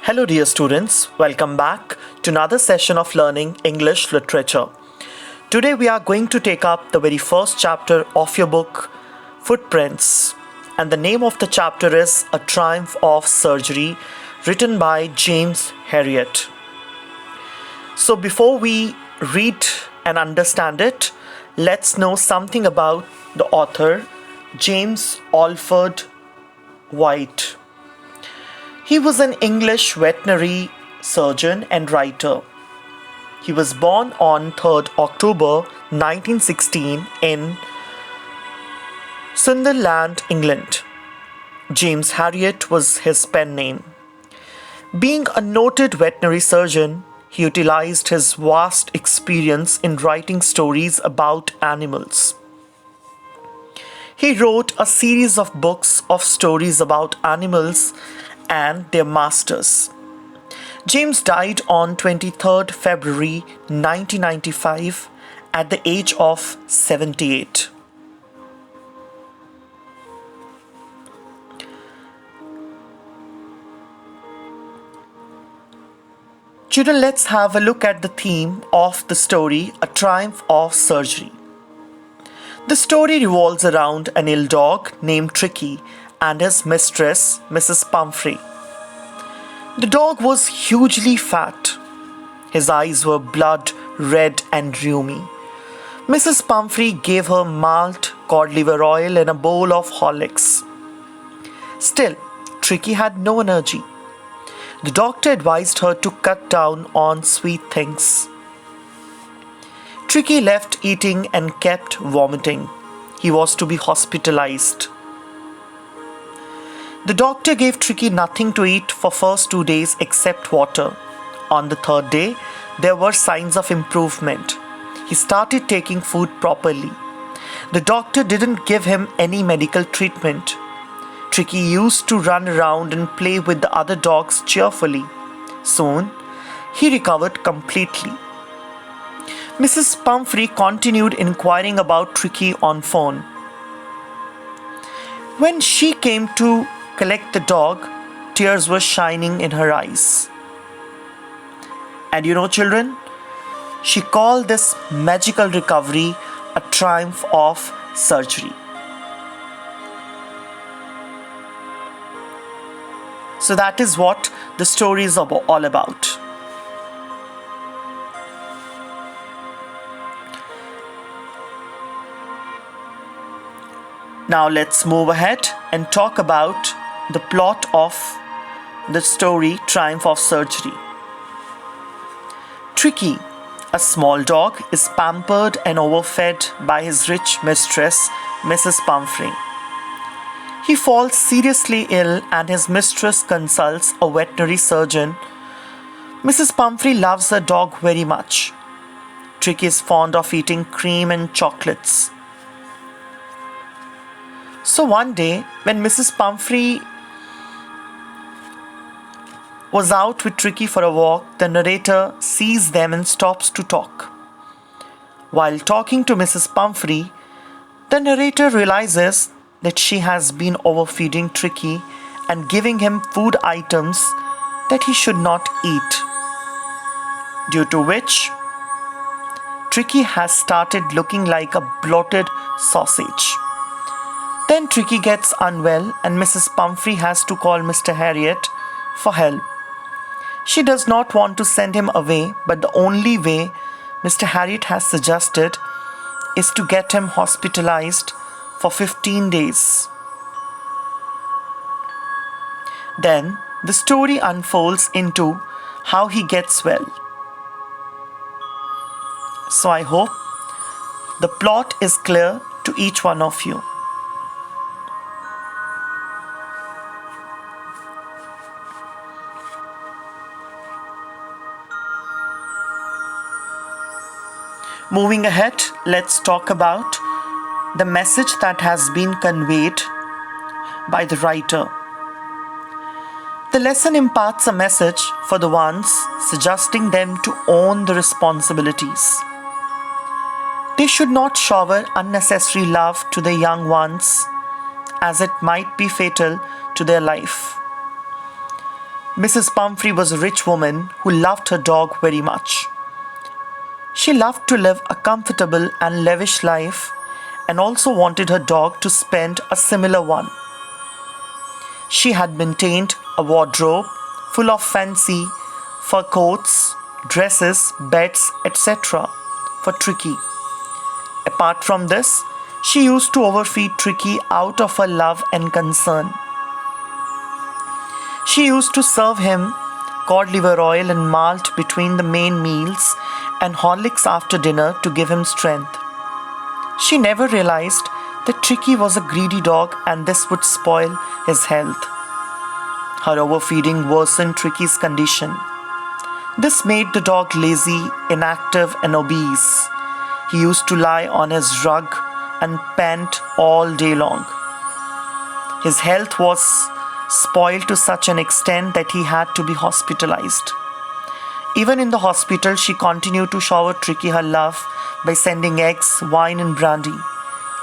Hello, dear students. Welcome back to another session of learning English literature. Today, we are going to take up the very first chapter of your book, Footprints, and the name of the chapter is A Triumph of Surgery, written by James Harriet. So, before we read and understand it, let's know something about the author, James Alfred White. He was an English veterinary surgeon and writer. He was born on 3rd October 1916 in Sunderland, England. James Harriet was his pen name. Being a noted veterinary surgeon, he utilized his vast experience in writing stories about animals. He wrote a series of books of stories about animals and their masters. James died on 23rd February 1995 at the age of 78. Children, let's have a look at the theme of the story, A Triumph of Surgery. The story revolves around an ill dog named Tricky and his mistress, Mrs. Pumphrey. The dog was hugely fat. His eyes were blood red and rheumy. Mrs. Pumphrey gave her malt cod liver oil and a bowl of Horlicks. Still, Tricky had no energy. The doctor advised her to cut down on sweet things. Tricky left eating and kept vomiting. He was to be hospitalized. The doctor gave Tricky nothing to eat for first 2 days except water. On the third day, there were signs of improvement. He started taking food properly. The doctor didn't give him any medical treatment. Tricky used to run around and play with the other dogs cheerfully. Soon, he recovered completely. Mrs. Pumphrey continued inquiring about Tricky on phone. When she came to collect the dog, tears were shining in her eyes. And you know, children, she called this magical recovery a triumph of surgery. So that is what the story is all about. Now let's move ahead and talk about the plot of the story Triumph of Surgery. Tricky, a small dog, is pampered and overfed by his rich mistress, Mrs. Pumphrey. He falls seriously ill and his mistress consults a veterinary surgeon. Mrs. Pumphrey loves her dog very much. Tricky is fond of eating cream and chocolates. So one day, when Mrs. Pumphrey was out with Tricky for a walk, the narrator sees them and stops to talk. While talking to Mrs. Pumphrey, the narrator realizes that she has been overfeeding Tricky and giving him food items that he should not eat, due to which Tricky has started looking like a bloated sausage. Then Tricky gets unwell and Mrs. Pumphrey has to call Mr. Harriet for help. She does not want to send him away, but the only way Mr. Harriet has suggested is to get him hospitalized for 15 days. Then the story unfolds into how he gets well. So I hope the plot is clear to each one of you. Moving ahead, let's talk about the message that has been conveyed by the writer. The lesson imparts a message for the ones, suggesting them to own the responsibilities. They should not shower unnecessary love to the young ones, as it might be fatal to their life. Mrs. Pumphrey was a rich woman who loved her dog very much. She loved to live a comfortable and lavish life and also wanted her dog to spend a similar one. She had maintained a wardrobe full of fancy fur coats, dresses, beds, etc. for Tricky. Apart from this, she used to overfeed Tricky out of her love and concern. She used to serve him cod liver oil and malt between the main meals and Horlicks after dinner to give him strength. She never realized that Tricky was a greedy dog and this would spoil his health. Her overfeeding worsened Tricky's condition. This made the dog lazy, inactive, and obese. He used to lie on his rug and pant all day long. His health was spoiled to such an extent that he had to be hospitalized. Even in the hospital, she continued to shower Tricky her love by sending eggs, wine, and brandy.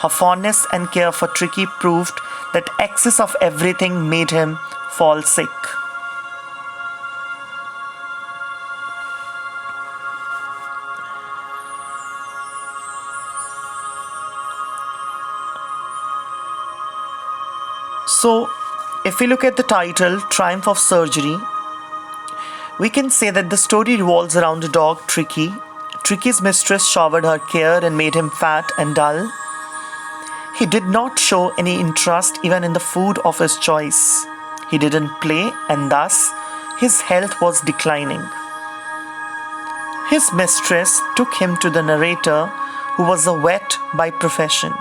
Her fondness and care for Tricky proved that excess of everything made him fall sick. So, if we look at the title, Triumph of Surgery, we can say that the story revolves around the dog Tricky. Tricky's mistress showered her care and made him fat and dull. He did not show any interest even in the food of his choice. He didn't play and thus his health was declining. His mistress took him to the narrator, who was a vet by profession.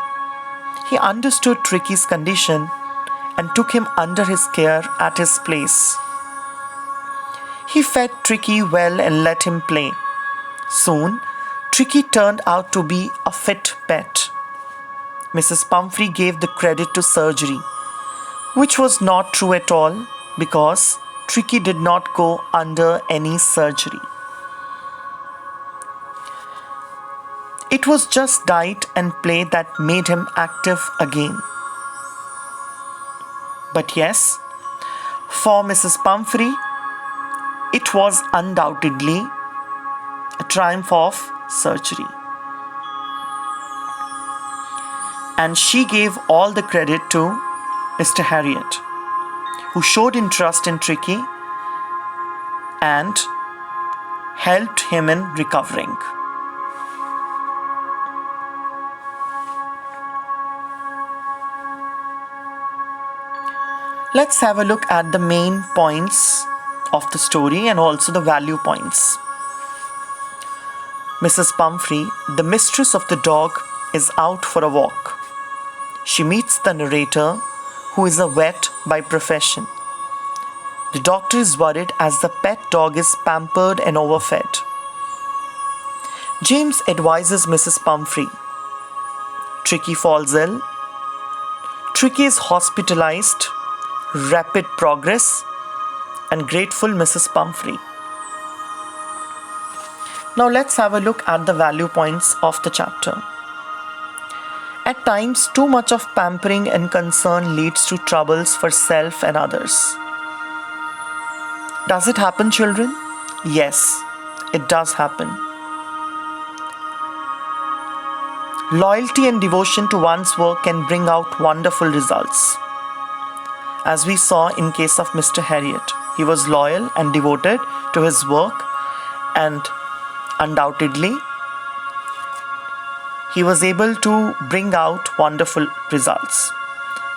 He understood Tricky's condition and took him under his care at his place. He fed Tricky well and let him play. Soon, Tricky turned out to be a fit pet. Mrs. Pumphrey gave the credit to surgery, which was not true at all because Tricky did not go under any surgery. It was just diet and play that made him active again. But yes, for Mrs. Pumphrey, it was undoubtedly a triumph of surgery. And she gave all the credit to Mr. Harriet, who showed interest in Tricky and helped him in recovering. Let's have a look at the main points of the story and also the value points. Mrs. Pumphrey, the mistress of the dog, is out for a walk. She meets the narrator, who is a vet by profession. The doctor is worried as the pet dog is pampered and overfed. James advises Mrs. Pumphrey. Tricky falls ill. Tricky is hospitalized. Rapid progress, and grateful Mrs. Pumphrey. Now let's have a look at the value points of the chapter. At times, too much of pampering and concern leads to troubles for self and others. Does it happen, children? Yes, it does happen. Loyalty and devotion to one's work can bring out wonderful results. As we saw in case of Mr. Harriet, he was loyal and devoted to his work, and undoubtedly he was able to bring out wonderful results.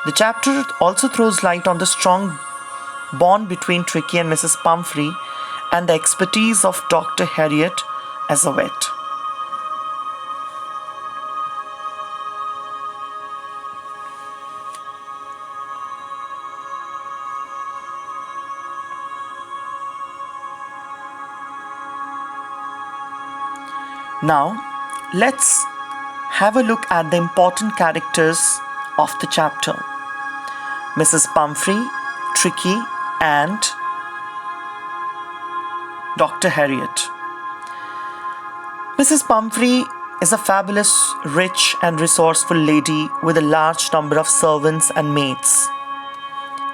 The chapter also throws light on the strong bond between Tricky and Mrs. Pumphrey and the expertise of Dr. Harriet as a vet. Now, let's have a look at the important characters of the chapter. Mrs. Pumphrey, Tricky, and Dr. Harriet. Mrs. Pumphrey is a fabulous, rich, and resourceful lady with a large number of servants and maids.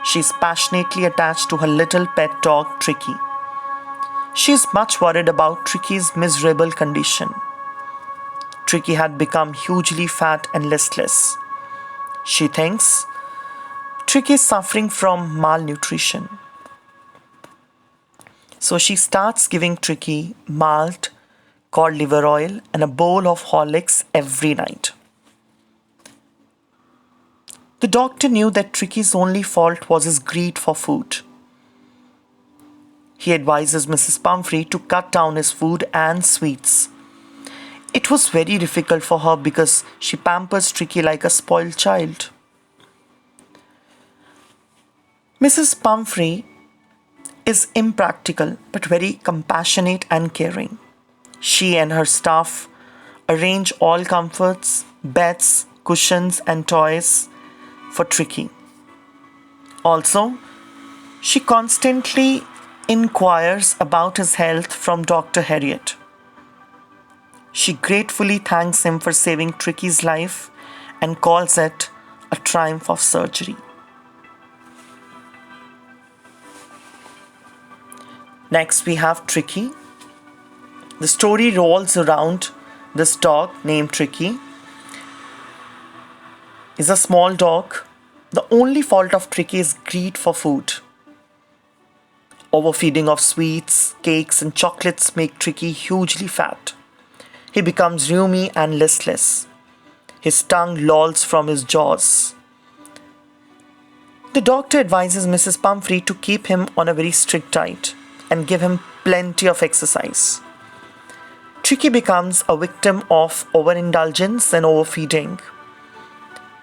She is passionately attached to her little pet dog, Tricky. She is much worried about Tricky's miserable condition. Tricky had become hugely fat and listless. She thinks Tricky is suffering from malnutrition. So she starts giving Tricky malt, cod liver oil, and a bowl of Horlicks every night. The doctor knew that Tricky's only fault was his greed for food. He advises Mrs. Pumphrey to cut down his food and sweets. It was very difficult for her because she pampers Tricky like a spoiled child. Mrs. Pumphrey is impractical but very compassionate and caring. She and her staff arrange all comforts, beds, cushions, and toys for Tricky. Also, she constantly inquires about his health from Dr. Harriet. She gratefully thanks him for saving Tricky's life and calls it a triumph of surgery. Next, we have Tricky. The story revolves around this dog named Tricky. He's a small dog. The only fault of Tricky is greed for food. Overfeeding of sweets, cakes, and chocolates make Tricky hugely fat. He becomes rheumy and listless. His tongue lolls from his jaws. The doctor advises Mrs. Pumphrey to keep him on a very strict diet and give him plenty of exercise. Tricky becomes a victim of overindulgence and overfeeding.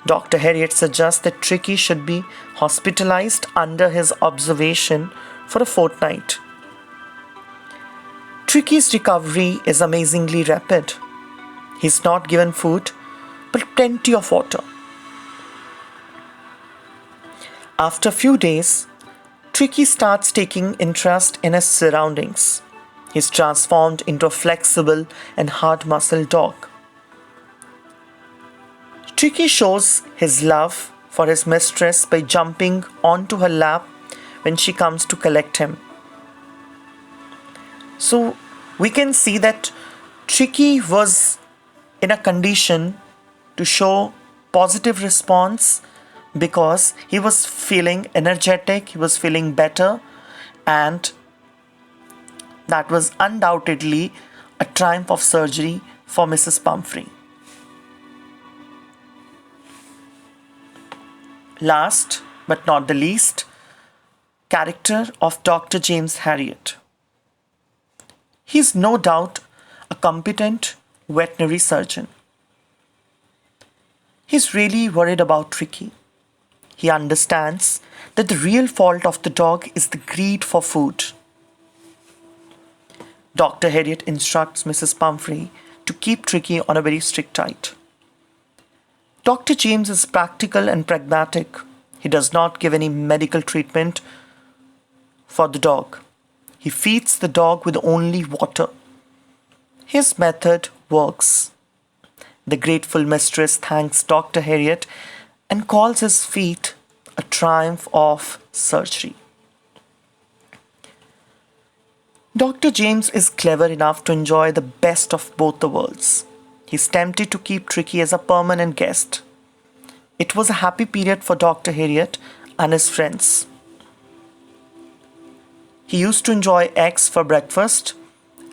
Dr. Harriet suggests that Tricky should be hospitalized under his observation for a fortnight. Tricky's recovery is amazingly rapid. He's not given food, but plenty of water. After a few days, Tricky starts taking interest in his surroundings. He's transformed into a flexible and hard-muscled dog. Tricky shows his love for his mistress by jumping onto her lap when she comes to collect him. So we can see that Tricky was in a condition to show positive response because he was feeling energetic, he was feeling better, and that was undoubtedly a triumph of surgery for Mrs. Pumphrey. Last but not the least, character of Dr. James Harriet. He is no doubt a competent veterinary surgeon. He's really worried about Tricky. He understands that the real fault of the dog is the greed for food. Dr. Harriet instructs Mrs. Pumphrey to keep Tricky on a very strict diet. Dr. James is practical and pragmatic. He does not give any medical treatment for the dog. He feeds the dog with only water. His method works. The grateful mistress thanks Dr. Harriet and calls his feat a triumph of surgery. Dr. James is clever enough to enjoy the best of both the worlds. He's tempted to keep Tricky as a permanent guest. It was a happy period for Dr. Harriet and his friends. He used to enjoy eggs for breakfast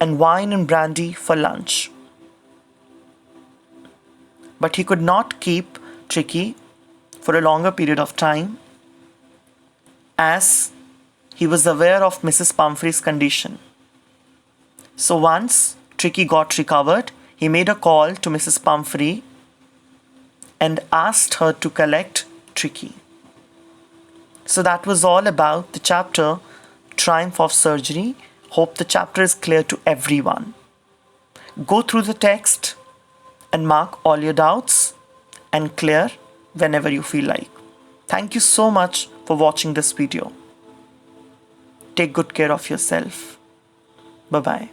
and wine and brandy for lunch. But he could not keep Tricky for a longer period of time as he was aware of Mrs. Pumphrey's condition. So once Tricky got recovered, he made a call to Mrs. Pumphrey and asked her to collect Tricky. So that was all about the chapter Triumph of Surgery. Hope the chapter is clear to everyone. Go through the text and mark all your doubts and clear whenever you feel like. Thank you so much for watching this video. Take good care of yourself. Bye-bye.